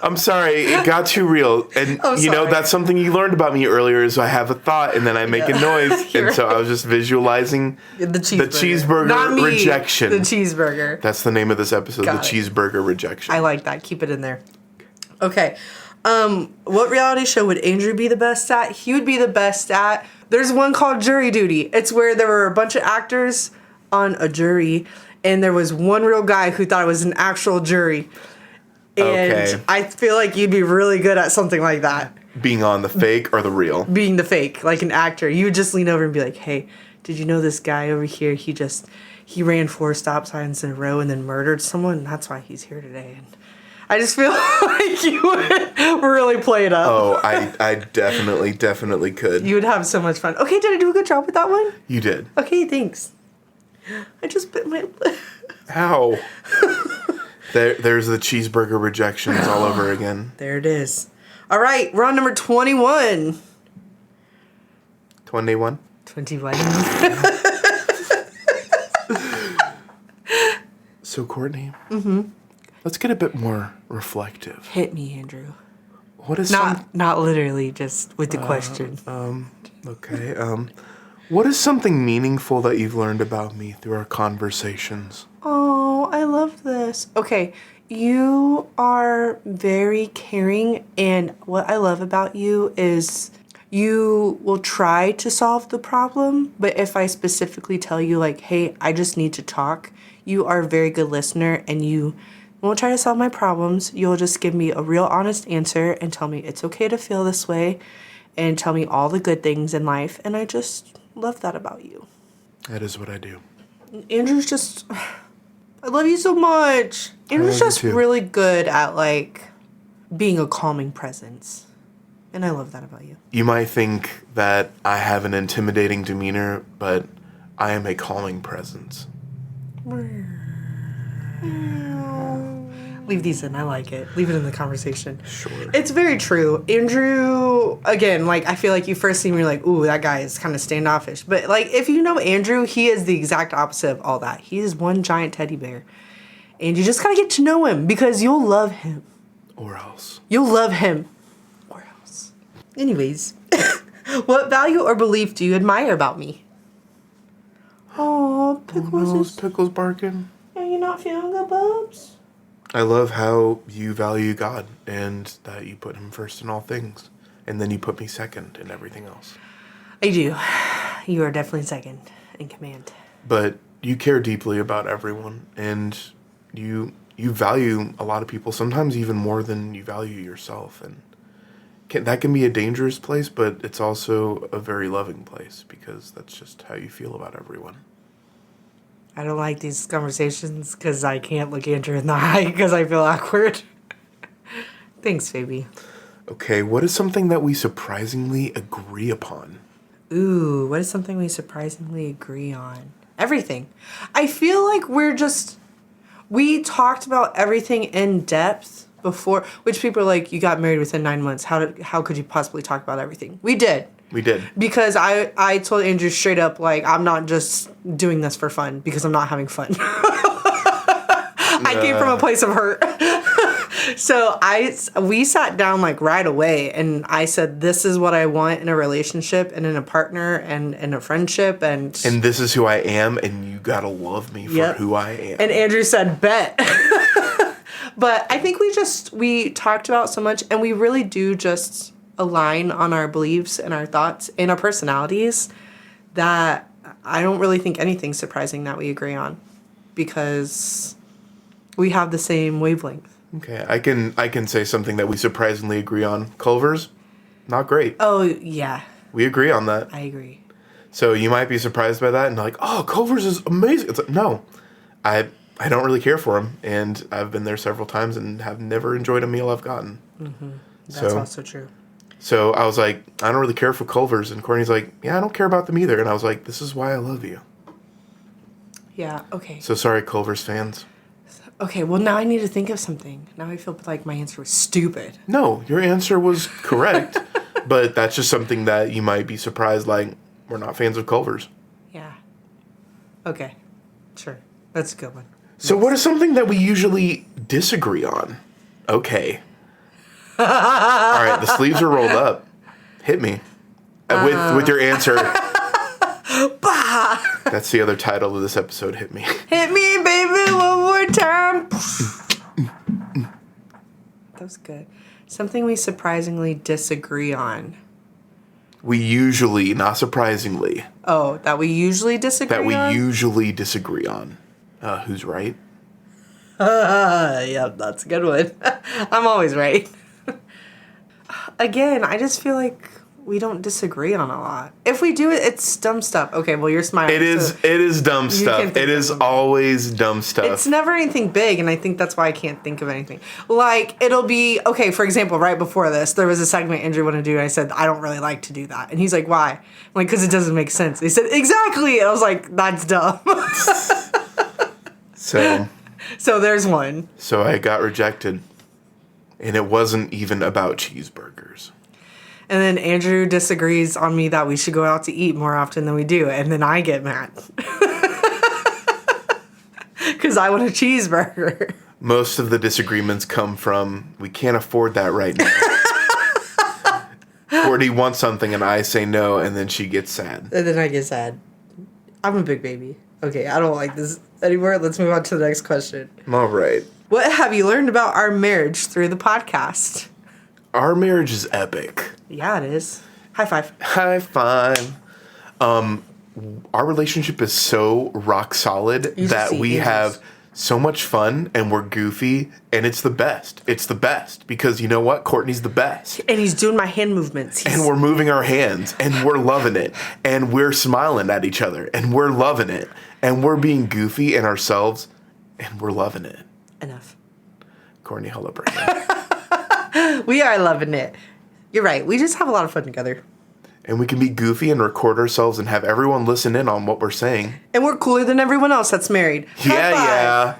I'm sorry, it got too real. And, you know, that's something you learned about me earlier is I have a thought and then I make a noise. And so I was just visualizing the cheeseburger. Not me, Rejection. The cheeseburger. That's the name of this episode, Got the it. Cheeseburger Rejection. I like that. Keep it in there. Okay. What reality show would Andrew be the best at? He would be the best at... There's one called Jury Duty. It's where there were a bunch of actors on a jury, and there was one real guy who thought it was an actual jury. And Okay. I feel like you'd be really good at something like that. Being on the fake or the real? Being the fake, like an actor. You would just lean over and be like, hey, did you know this guy over here, he ran 4 stop signs in a row and then murdered someone? That's why he's here today. And I just feel like you would really play it up. Oh, I definitely could. You would have so much fun. Okay, did I do a good job with that one? You did. Okay, thanks. I just bit my lip. Ow. There's the cheeseburger rejections all over again. There it is. All right, we're on number 21. 21? 21. So, Courtney, let's get a bit more reflective. Hit me, Andrew. What is Not literally, just with the question. Okay. What is something meaningful that you've learned about me through our conversations? Oh, I love this. Okay, you are very caring, and what I love about you is you will try to solve the problem, but if I specifically tell you, like, hey, I just need to talk, you are a very good listener, and you won't try to solve my problems. You'll just give me a real honest answer and tell me it's okay to feel this way and tell me all the good things in life, and I just love that about you. That is what I do. Andrew's just... I love you so much. Andrew's just really good at, like, being a calming presence. And I love that about you. You might think that I have an intimidating demeanor, but I am a calming presence. Leave these in. I like it. Leave it in the conversation. Sure. It's very true. Andrew, again, like, I feel like you first see me, you're like, ooh, that guy is kind of standoffish. But, like, if you know Andrew, he is the exact opposite of all that. He is one giant teddy bear. And you just gotta get to know him because you'll love him. Or else. You'll love him. Or else. Anyways, what value or belief do you admire about me? Oh, Pickles barking. Are you not feeling good, Bubs? I love how you value God and that you put him first in all things. And then you put me second in everything else. I do. You are definitely second in command. But you care deeply about everyone. And you value a lot of people, sometimes even more than you value yourself. And that can be a dangerous place, but it's also a very loving place because that's just how you feel about everyone. I don't like these conversations because I can't look Andrew in the eye because I feel awkward. Thanks, baby. Okay, what is something that we surprisingly agree upon? Ooh, what is something we surprisingly agree on? Everything. I feel like we talked about everything in depth before, which people are like, you got married within 9 months. How could you possibly talk about everything? We did. We did. Because I told Andrew straight up, like, I'm not just doing this for fun because I'm not having fun. I came from a place of hurt. So we sat down, like, right away, and I said, this is what I want in a relationship and in a partner and in a friendship. And this is who I am, and you gotta love me for who I am. And Andrew said, bet. But I think we talked about so much, and we really do just align on our beliefs and our thoughts and our personalities that I don't really think anything's surprising that we agree on because we have the same wavelength. Okay, I can say something that we surprisingly agree on. Culver's, not great. Oh, yeah. We agree on that. I agree. So you might be surprised by that and like, oh, Culver's is amazing. It's like, no, I don't really care for them, and I've been there several times and have never enjoyed a meal I've gotten. Mm-hmm. That's also true. So I was like, I don't really care for Culver's. And Courtney's like, yeah, I don't care about them either. And I was like, this is why I love you. Yeah, okay. So sorry, Culver's fans. Okay, well, now I need to think of something. Now I feel like my answer was stupid. No, your answer was correct. But that's just something that you might be surprised, like, we're not fans of Culver's. Yeah. Okay. Sure. That's a good one. So what is something that we usually disagree on? Okay. All right, the sleeves are rolled up. Hit me. With your answer. Bah! That's the other title of this episode, Hit Me. Hit me, baby, one more time. That was good. Something we surprisingly disagree on. We usually, not surprisingly. Oh, that we usually disagree on? That we usually disagree on. Who's right? Yeah, that's a good one. I'm always right. Again, I just feel like we don't disagree on a lot. If we do it, it's dumb stuff. Okay, well, you're smiling. It is dumb stuff. It is always dumb stuff. It's never anything big, and I think that's why I can't think of anything. Like, it'll be, okay, for example, right before this, there was a segment Andrew wanted to do, and I said, I don't really like to do that. And he's like, why? I'm like, because it doesn't make sense. He said, exactly! And I was like, that's dumb. So there's one. So I got rejected. And it wasn't even about cheeseburgers. And then Andrew disagrees on me that we should go out to eat more often than we do. And then I get mad. Because I want a cheeseburger. Most of the disagreements come from, we can't afford that right now. Courtney wants something and I say no, and then she gets sad. And then I get sad. I'm a big baby. Okay, I don't like this anymore. Let's move on to the next question. All right. What have you learned about our marriage through the podcast? Our marriage is epic. Yeah, it is. High five. High five. Our relationship is so rock solid that we have so much fun and we're goofy and it's the best. It's the best because you know what? Courtney's the best. And he's doing my hand movements. And we're moving our hands and we're loving it. And we're smiling at each other and we're loving it. And we're being goofy in ourselves and we're loving it. Enough. Courtney, hold up her hand. We are loving it. You're right. We just have a lot of fun together. And we can be goofy and record ourselves and have everyone listen in on what we're saying. And we're cooler than everyone else that's married. Yeah.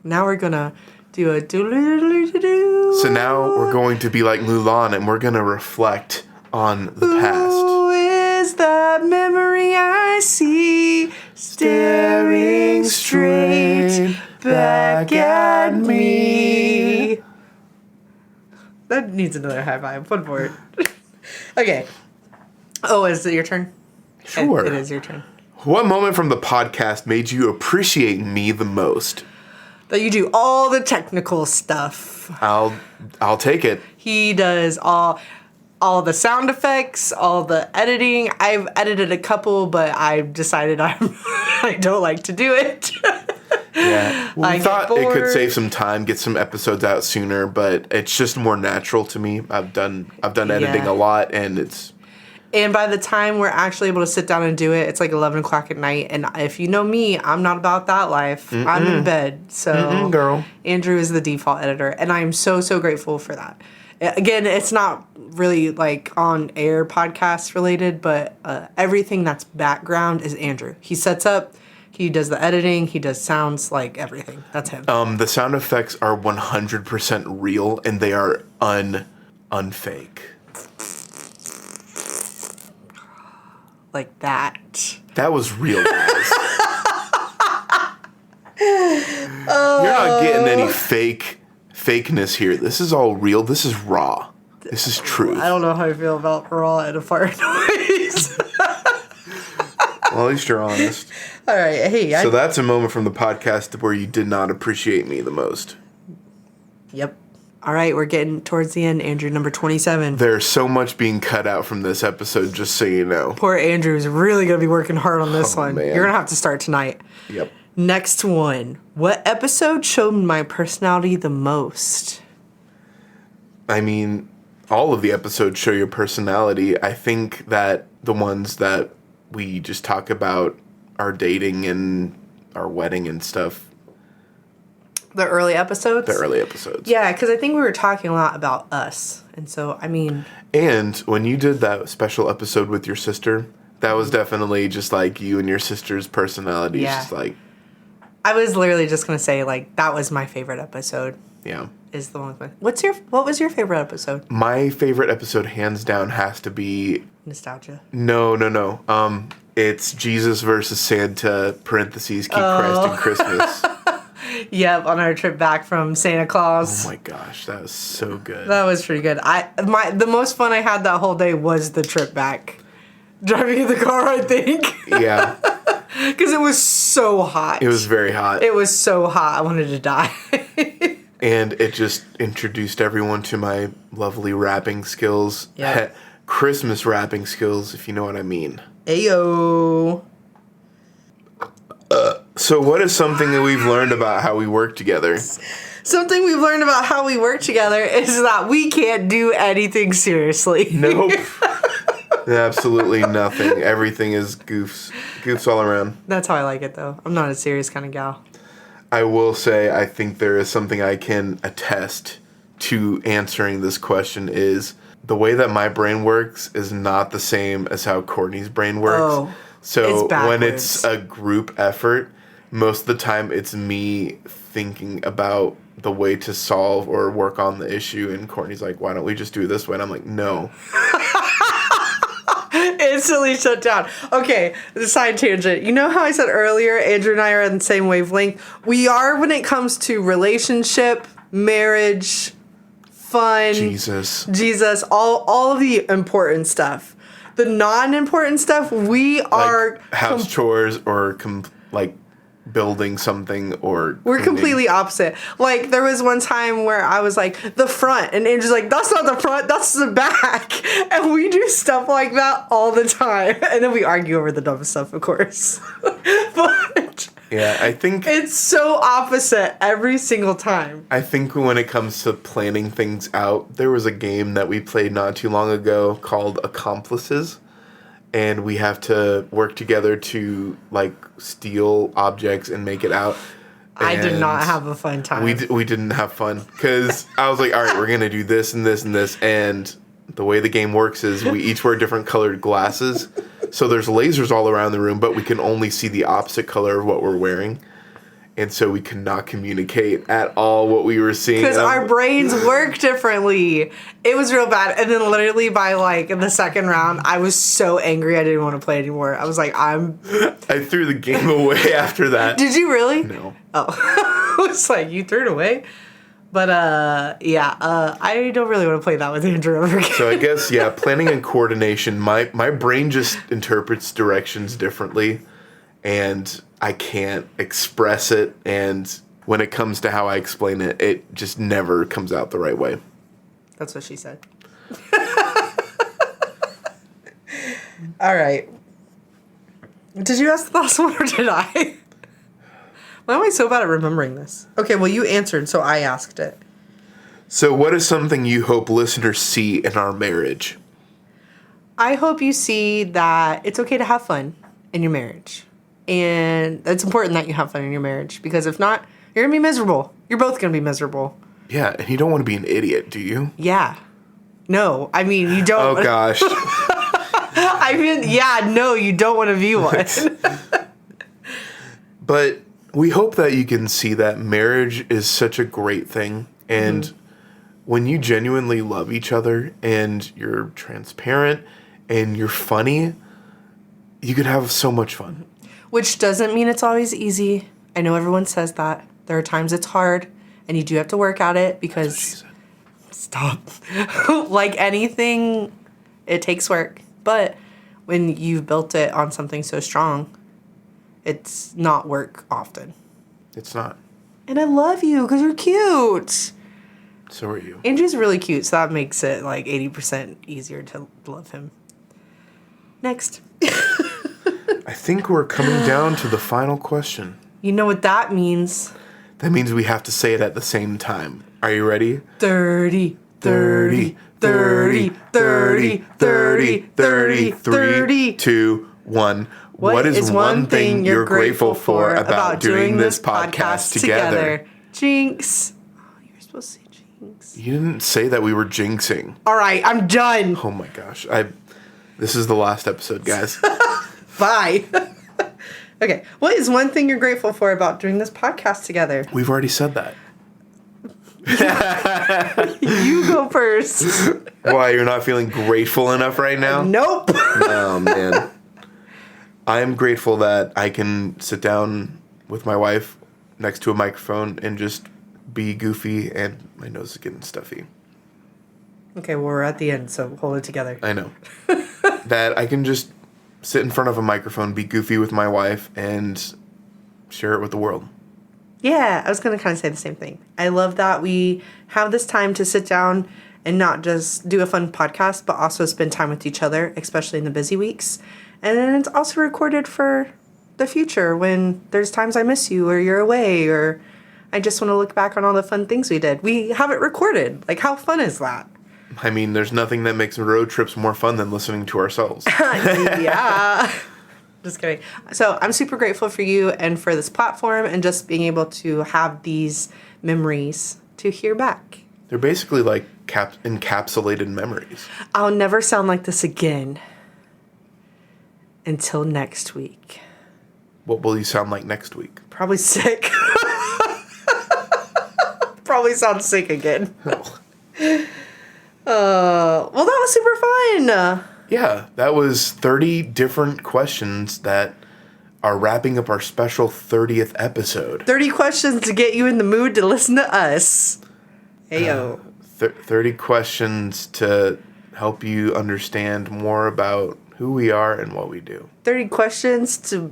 Now we're going to do a do-do-do-do-do. So now we're going to be like Mulan and we're going to reflect on the past. Who is that memory I see staring straight back at me? That needs another high five. One for it. Okay. Oh, is it your turn? Sure. It is your turn. What moment from the podcast made you appreciate me the most? That you do all the technical stuff. I'll take it. He does all the sound effects, all the editing. I've edited a couple, but I've decided I don't like to do it. Yeah. We I thought get it could bored. save some time, get some episodes out sooner, but it's just more natural to me. I've done editing Yeah. a lot and it's And by the time we're actually able to sit down and do it, it's like 11 o'clock at night. And if you know me, I'm not about that life. I'm in bed. So girl. Andrew is the default editor. And I'm so, so grateful for that. Again, it's not really like on air podcast related, but everything that's background is Andrew. He sets up, he does the editing, he does sounds, like everything. That's him. the sound effects are 100% real and they are unfake. Like that. That was real, guys. You're not getting any fakeness here. This is all real. This is raw. This is truth. I don't know how I feel about raw and a fart noise. Well, at least you're honest. All right. Hey, So that's a moment from the podcast where you did not appreciate me the most. Yep. All right, we're getting towards the end, Andrew, number 27. There's so much being cut out from this episode, just so you know. Poor Andrew's really going to be working hard on this one. Man. You're going to have to start tonight. Yep. Next one. What episode showed my personality the most? I mean, all of the episodes show your personality. I think that the ones that we just talk about our dating and our wedding and stuff. The early episodes? The early episodes. Yeah, because I think we were talking a lot about us. And so, I mean... And when you did that special episode with your sister, that was definitely just like you and your sister's personalities. Yeah. Just like, I was literally just going to say, like, that was my favorite episode. yeah. Is the one with my... What was your favorite episode? My favorite episode, hands down, has to be... Nostalgia. No. It's Jesus versus Santa, parentheses, keep Christ in Christmas. Yep, on our trip back from Santa Claus. Oh my gosh, that was so good. That was pretty good. The most fun I had that whole day was the trip back. Driving in the car, I think. Yeah. Because it was so hot. It was very hot. It was so hot. I wanted to die. And it just introduced everyone to my lovely rapping skills. Yeah. Christmas rapping skills, if you know what I mean. Ayo. So what is something that we've learned about how we work together? Something we've learned about how we work together is that we can't do anything seriously. Nope. Absolutely nothing. Everything is goofs. Goofs all around. That's how I like it, though. I'm not a serious kind of gal. I will say I think there is something I can attest to answering this question is the way that my brain works is not the same as how Courtney's brain works. Oh, so it's when backwards. it's a group effort, most of the time it's me thinking about the way to solve or work on the issue. And Courtney's like, why don't we just do it this way? And I'm like, no. Instantly shut down. Okay, the side tangent. You know how I said earlier, Andrew and I are on the same wavelength? We are when it comes to relationship, marriage, fun. Jesus, all of the important stuff. The non-important stuff, we are... Like house chores or, building something or we're cleaning. Completely opposite. Like, there was one time where I was like, the front, and Andrew's like, that's not the front, that's the back. And we do stuff like that all the time. And then we argue over the dumb stuff, of course. But yeah, I think it's so opposite every single time. I think when it comes to planning things out, there was a game that we played not too long ago called Accomplices. And we have to work together to, steal objects and make it out. I did not have a fun time. We didn't have fun. Because I was like, all right, we're going to do this and this and this. And the way the game works is we each wear different colored glasses. So there's lasers all around the room, but we can only see the opposite color of what we're wearing. And so we could not communicate at all what we were seeing. Because our brains work differently. It was real bad. And then literally by in the second round, I was so angry I didn't want to play anymore. I was like, I threw the game away after that. Did you really? No. Oh. I was like, you threw it away? But, I don't really want to play that with Andrew ever again. So I guess, planning and coordination. My brain just interprets directions differently. And I can't express it, and when it comes to how I explain it, it just never comes out the right way. That's what she said. All right. Did you ask the last one, or did I? Why am I so bad at remembering this? Okay, well, you answered, so I asked it. So what is something you hope listeners see in our marriage? I hope you see that it's okay to have fun in your marriage. And it's important that you have fun in your marriage, because if not, you're going to be miserable. You're both going to be miserable. Yeah, and you don't want to be an idiot, do you? Yeah. No, I mean, you don't. Oh, gosh. I mean, yeah, no, you don't want to be one. But we hope that you can see that marriage is such a great thing. And when you genuinely love each other and you're transparent and you're funny, you can have so much fun. Which doesn't mean it's always easy. I know everyone says that. There are times it's hard, and you do have to work at it because... Stop. Like anything, it takes work. But when you've built it on something so strong, it's not work often. It's not. And I love you because you're cute. So are you. Andrew's really cute, so that makes it 80% easier to love him. Next. I think we're coming down to the final question. You know what that means. That means we have to say it at the same time. Are you ready? 30, 30, 30, 30, 30, 30, 30. 3, 2, 1. What is one thing you're grateful for about doing this podcast together? Jinx. Oh, you were supposed to say jinx. You didn't say that we were jinxing. All right, I'm done. Oh my gosh. This is the last episode, guys. Bye. Okay. What is one thing you're grateful for about doing this podcast together? We've already said that. You go first. Why, you're not feeling grateful enough right now? Nope. Oh, man. I'm grateful that I can sit down with my wife next to a microphone and just be goofy, and my nose is getting stuffy. Okay, well, we're at the end, so hold it together. I know. That I can just sit in front of a microphone, be goofy with my wife, and share it with the world. Yeah, I was going to kind of say the same thing. I love that we have this time to sit down and not just do a fun podcast, but also spend time with each other, especially in the busy weeks. And then it's also recorded for the future when there's times I miss you or you're away or I just want to look back on all the fun things we did. We have it recorded. How fun is that? I mean, there's nothing that makes road trips more fun than listening to ourselves. Yeah. Just kidding. So I'm super grateful for you and for this platform and just being able to have these memories to hear back. They're basically encapsulated memories. I'll never sound like this again until next week. What will you sound like next week? Probably sick. probably sound sick again. Oh. Well, that was super fun. Yeah, that was 30 different questions that are wrapping up our special 30th episode. 30 questions to get you in the mood to listen to us. Heyo. 30 questions to help you understand more about who we are and what we do. 30 questions to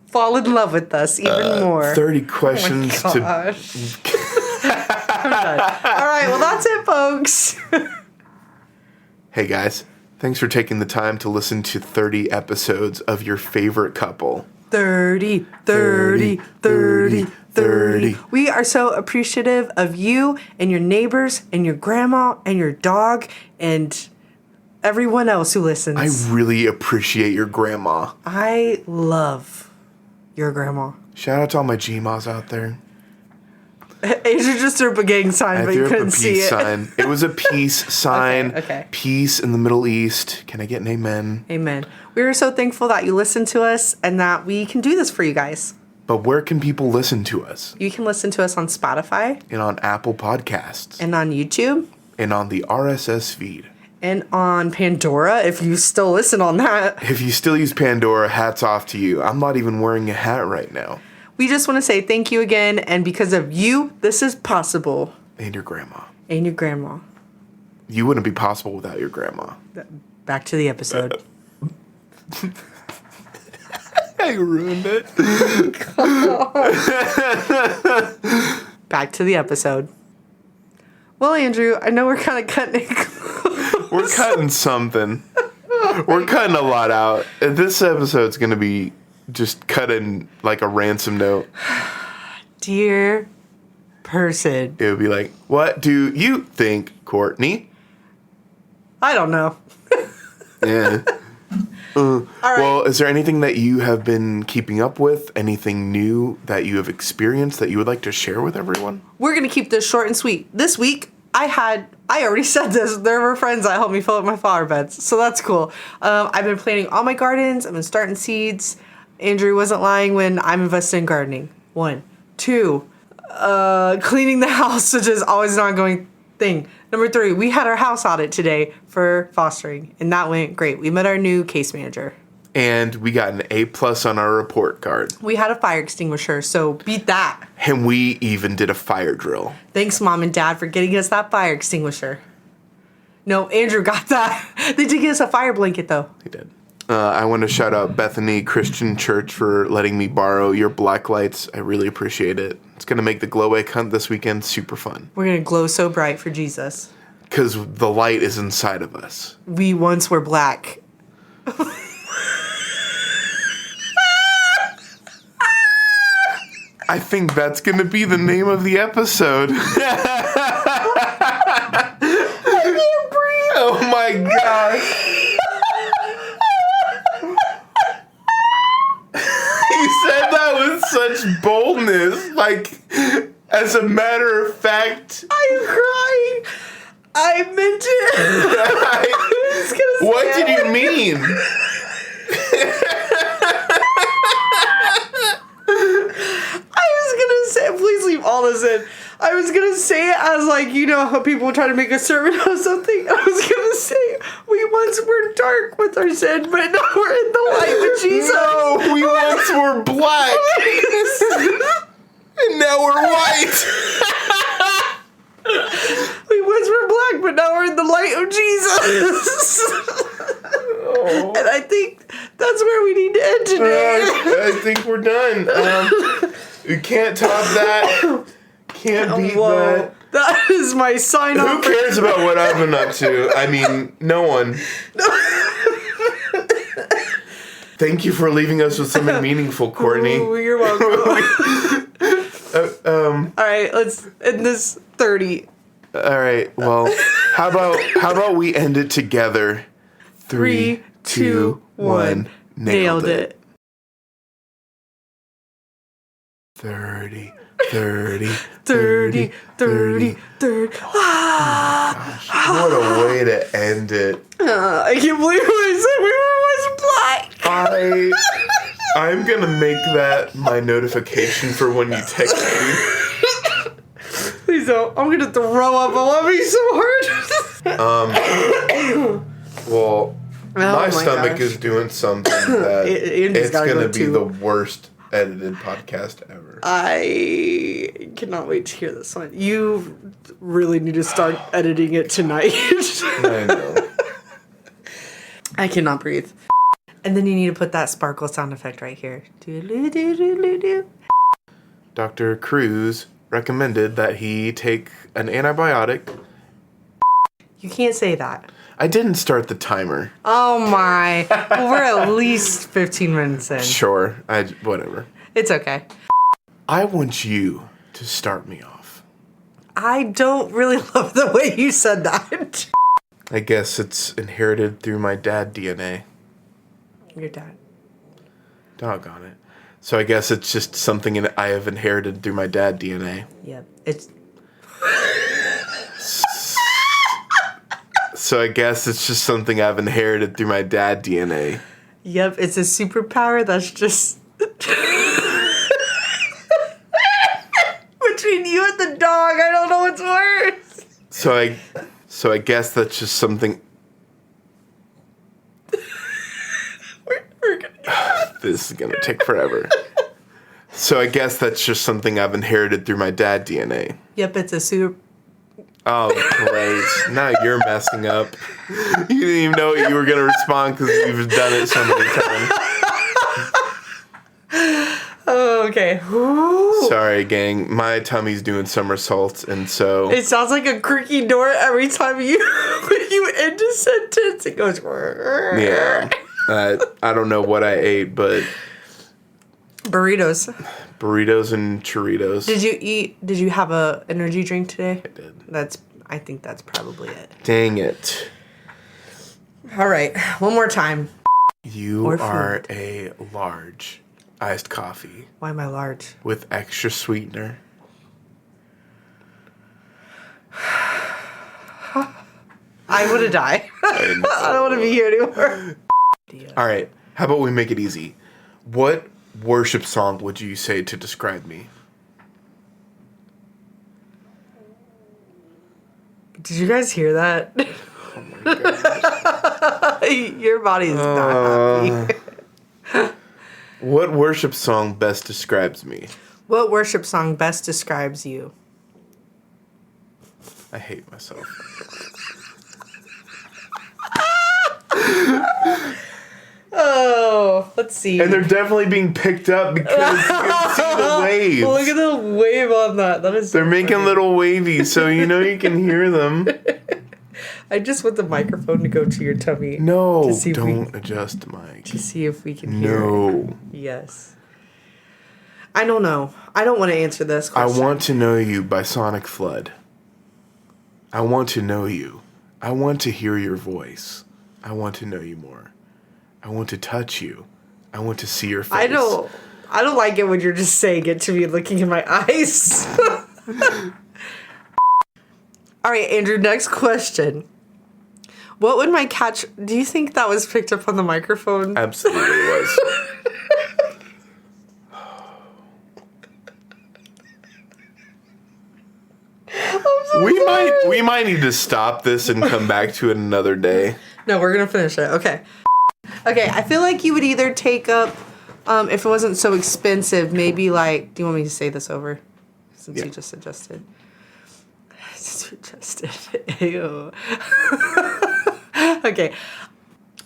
fall in love with us even more. 30 questions oh my to... gosh. I'm done. All right, well, that's it, folks. Hey, guys. Thanks for taking the time to listen to 30 episodes of your favorite couple. 30. We are so appreciative of you and your neighbors and your grandma and your dog and everyone else who listens. I really appreciate your grandma. I love your grandma. Shout out to all my Gmas out there. Adrian just threw up a gang sign, but you couldn't see it. Sign. It was a peace sign. Okay. Peace in the Middle East. Can I get an amen? Amen. We are so thankful that you listen to us and that we can do this for you guys. But where can people listen to us? You can listen to us on Spotify. And on Apple Podcasts. And on YouTube. And on the RSS feed. And on Pandora, if you still listen on that. If you still use Pandora, hats off to you. I'm not even wearing a hat right now. We just want to say thank you again, and because of you, this is possible. And your grandma. And your grandma. You wouldn't be possible without your grandma. Back to the episode. I ruined it. Back to the episode. Well, Andrew, I know we're kind of cutting it. We're cutting something. We're cutting a lot out. This episode's going to be just cut in like a ransom note. Dear person. It would be like, what do you think, Courtney? I don't know. Yeah. All right. Well, is there anything that you have been keeping up with? Anything new that you have experienced that you would like to share with everyone? We're going to keep this short and sweet. This week, I already said this, there were friends that helped me fill up my flower beds. So that's cool. I've been planting all my gardens. I've been starting seeds. Andrew wasn't lying when I'm invested in gardening. 1. 2, cleaning the house, which is always an ongoing thing. Number 3, we had our house audit today for fostering, and that went great. We met our new case manager. And we got an A+ on our report card. We had a fire extinguisher, so beat that. And we even did a fire drill. Thanks, Mom and Dad, for getting us that fire extinguisher. No, Andrew got that. They did get us a fire blanket, though. They did. I want to shout out Bethany Christian Church for letting me borrow your black lights. I really appreciate it. It's going to make the glow egg hunt this weekend super fun. We're going to glow so bright for Jesus. Because the light is inside of us. We once were black. I think that's going to be the name of the episode. I can't breathe. Oh my gosh. You said that with such boldness. Like, as a matter of fact. I'm crying. I meant it. What did you mean? Please leave all this in. I was gonna say it as like, you know how people try to make a sermon of something. I was gonna say we once were dark with our sin, but now we're in the light with Jesus. No, we once were black, and now we're white. We once were black, but now we're in the light of Jesus. Oh. And I think that's where we need to end today. I think we're done. You can't top that. Can't beat that. That is my sign off. Who cares about what I've been up to? I mean, no one. Thank you for leaving us with something meaningful, Courtney. Ooh, you're welcome. All right, let's end this 30. All right. Well, how about we end it together? 3, 2, 1. Nailed it. 30. Ah, what a way to end it. I can't believe I said we were once black. I'm going to make that my notification for when you text me. Please Please don't. I'm gonna throw up. I love me so hard. Well, my stomach gosh. is doing something that Andy's it's gotta going to go be too. the worst edited podcast ever. I cannot wait to hear this one. You really need to start editing it tonight. I know. I cannot breathe. And then you need to put that sparkle sound effect right here. Doo-doo-doo-doo-doo-doo. Dr. Cruz recommended that he take an antibiotic. You can't say that. I didn't start the timer. Oh my. Well, we're at least 15 minutes in. Sure. Whatever. It's okay. I want you to start me off. I don't really love the way you said that. I guess it's inherited through my dad DNA. Your dad. Doggone it. So I guess it's just something I have inherited through my dad DNA. Yep. It's. So I guess it's just something I've inherited through my dad DNA. Yep. It's a superpower that's just. Between you and the dog, I don't know what's worse. So I guess that's just something. We're gonna get This is gonna take forever. So I guess that's just something I've inherited through my dad DNA. Yep, it's a super. Oh, great. Now you're messing up. You didn't even know you were going to respond because you've done it so many times. Oh, okay. Ooh. Sorry, gang. My tummy's doing somersaults, and so... It sounds like a creaky door every time you when you end a sentence. It goes. Yeah. I don't know what I ate, but... Burritos. Burritos and churritos. Did you have a energy drink today? I did. I think that's probably it. Dang it. All right. One more time. You Or are food. a large iced coffee Why am I large? with extra sweetener. I want to die. I don't want to be here anymore. All right. How about we make it easy? What worship song would you say to describe me? Did you guys hear that? Oh my gosh. Your body is not happy. What worship song best describes me? What worship song best describes you? I hate myself. Oh, let's see. And they're definitely being picked up because you can see the waves. Look at the wave on that. That is. They're making little wavies, so you know you can hear them. I just want the microphone to go to your tummy. No, to see if don't adjust the mic. To see if we can hear. No. It. Yes. I don't know. I don't want to answer this I question. Want to Know You by Sonic Flood. I want to know you. I want to hear your voice. I want to know you more. I want to touch you. I want to see your face. I don't like it when you're just saying it to me and looking in my eyes. All right, Andrew, next question. What would my catch... Do you think that was picked up on the microphone? Absolutely was. We might need to stop this and come back to it another day. No, we're gonna finish it. Okay. Okay, I feel like you would either take up, if it wasn't so expensive, maybe like... Do you want me to say this over? Since you just suggested. Ew. Okay.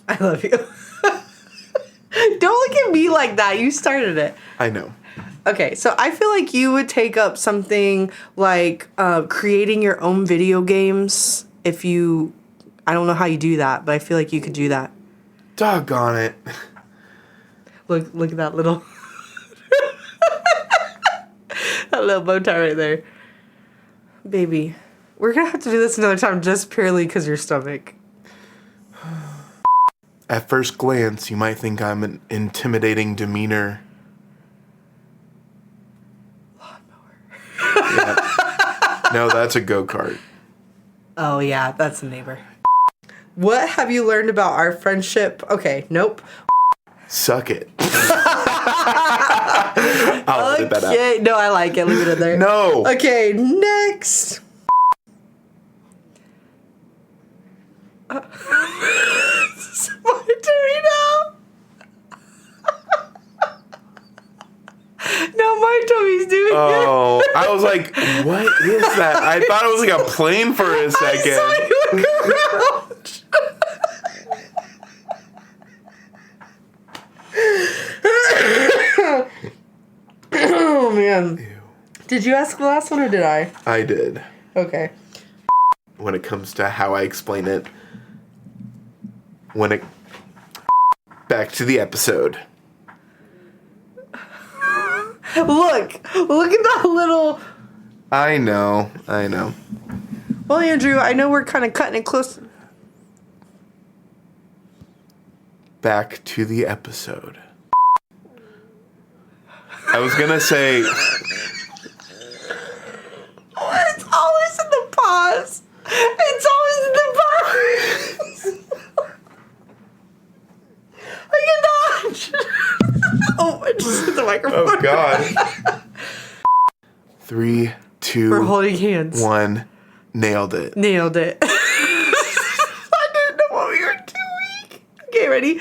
I love you. Don't look at me like that. You started it. I know. Okay, so I feel like you would take up something like creating your own video games if you... I don't know how you do that, but I feel like you could do that. Doggone it. Look at that little... that little bow tie right there. Baby, we're going to have to do this another time just purely because your stomach. At first glance, you might think I'm an intimidating demeanor. Yeah. No, that's a go-kart. Oh, yeah, that's a neighbor. What have you learned about our friendship? Okay, nope. Suck it. I'll edit that out. Okay. No, I like it. Leave it in there. No. Okay, next. It's my turn now. Now my tummy's doing it. Oh, I was like, what is that? I thought it was like a plane for a second. I saw you crouch. Oh man. Ew. Did you ask the last one or did I? I did. Okay. When it comes to how I explain it. Back to the episode. Look at that little. I know. Well, Andrew, I know we're kind of cutting it close. Back to the episode. I was gonna say. It's always in the pause. It's always in the pause. I cannot. Oh, I just hit the microphone. Oh God. 3, 2. We're holding hands. 1. Nailed it. Nailed it. I didn't know what we were doing. Okay, ready?